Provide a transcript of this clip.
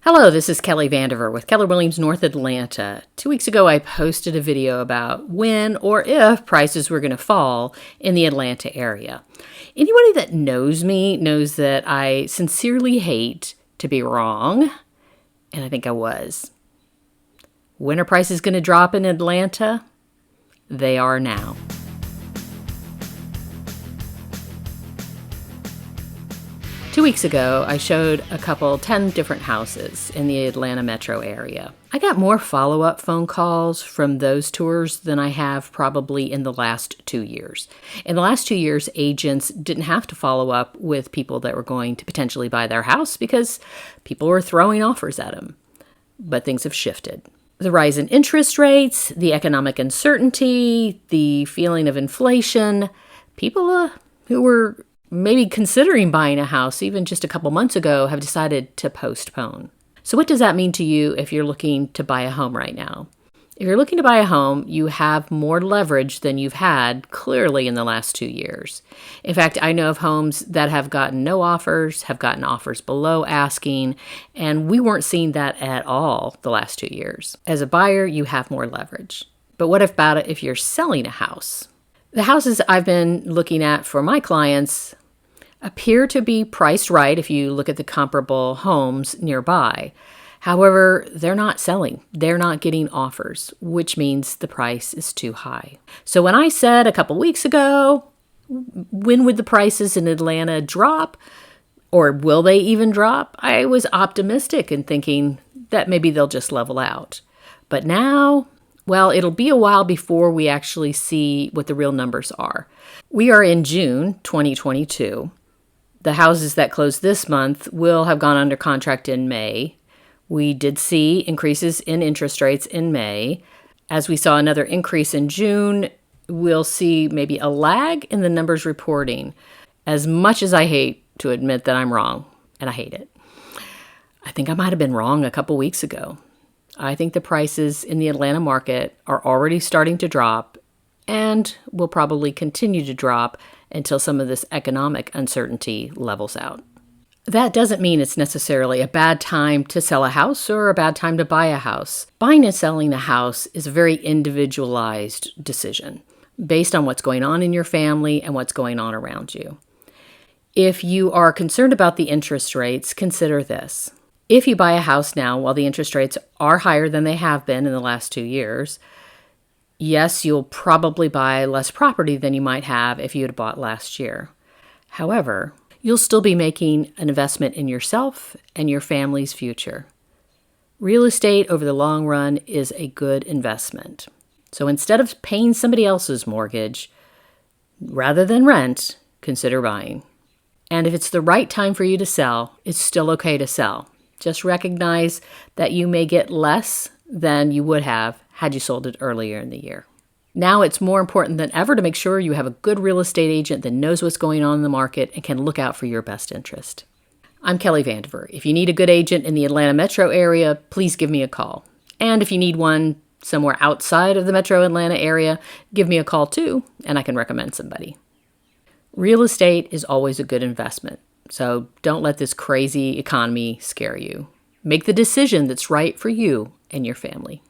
Hello, this is Kelly Vandever with Keller Williams North Atlanta. 2 weeks ago, I posted a video about when or if prices were going to fall in the Atlanta area. Anybody that knows me knows that I sincerely hate to be wrong, and I think I was. When are prices going to drop in Atlanta? They are now. Two weeks ago, I showed a couple 10 different houses in the Atlanta metro area. I got more follow-up phone calls from those tours than I have probably in the last 2 years. In the last 2 years, agents didn't have to follow up with people that were going to potentially buy their house because people were throwing offers at them. But things have shifted. The rise in interest rates, the economic uncertainty, the feeling of inflation, people who were maybe considering buying a house even just a couple months ago have decided to postpone. So what does that mean to you if you're looking to buy a home right now? If you're looking to buy a home, you have more leverage than you've had clearly in the last 2 years. In fact, I know of homes that have gotten no offers, have gotten offers below asking, and we weren't seeing that at all the last 2 years. As a buyer, you have more leverage. But what about it if you're selling a house? The houses I've been looking at for my clients appear to be priced right if you look at the comparable homes nearby. However, they're not selling. They're not getting offers, which means the price is too high. So when I said a couple weeks ago, when would the prices in Atlanta drop? Or will they even drop? I was optimistic and thinking that maybe they'll just level out. But now, well, it'll be a while before we actually see what the real numbers are. We are in June 2022. The houses that closed this month will have gone under contract in May. We did see increases in interest rates in May. As we saw another increase in June, we'll see maybe a lag in the numbers reporting. As much as I hate to admit that I'm wrong, and I hate it, I think I might have been wrong a couple weeks ago. I think the prices in the Atlanta market are already starting to drop and will probably continue to drop until some of this economic uncertainty levels out. That doesn't mean it's necessarily a bad time to sell a house or a bad time to buy a house. Buying and selling a house is a very individualized decision based on what's going on in your family and what's going on around you. If you are concerned about the interest rates, consider this. If you buy a house now while the interest rates are higher than they have been in the last 2 years, yes, you'll probably buy less property than you might have if you had bought last year. However, you'll still be making an investment in yourself and your family's future. Real estate over the long run is a good investment. So instead of paying somebody else's mortgage, rather than rent, consider buying. And if it's the right time for you to sell, it's still okay to sell. Just recognize that you may get less than you would have had you sold it earlier in the year. Now it's more important than ever to make sure you have a good real estate agent that knows what's going on in the market and can look out for your best interest. I'm Kelly Vandever. If you need a good agent in the Atlanta metro area, please give me a call. And if you need one somewhere outside of the metro Atlanta area, give me a call too, and I can recommend somebody. Real estate is always a good investment, so don't let this crazy economy scare you. Make the decision that's right for you and your family.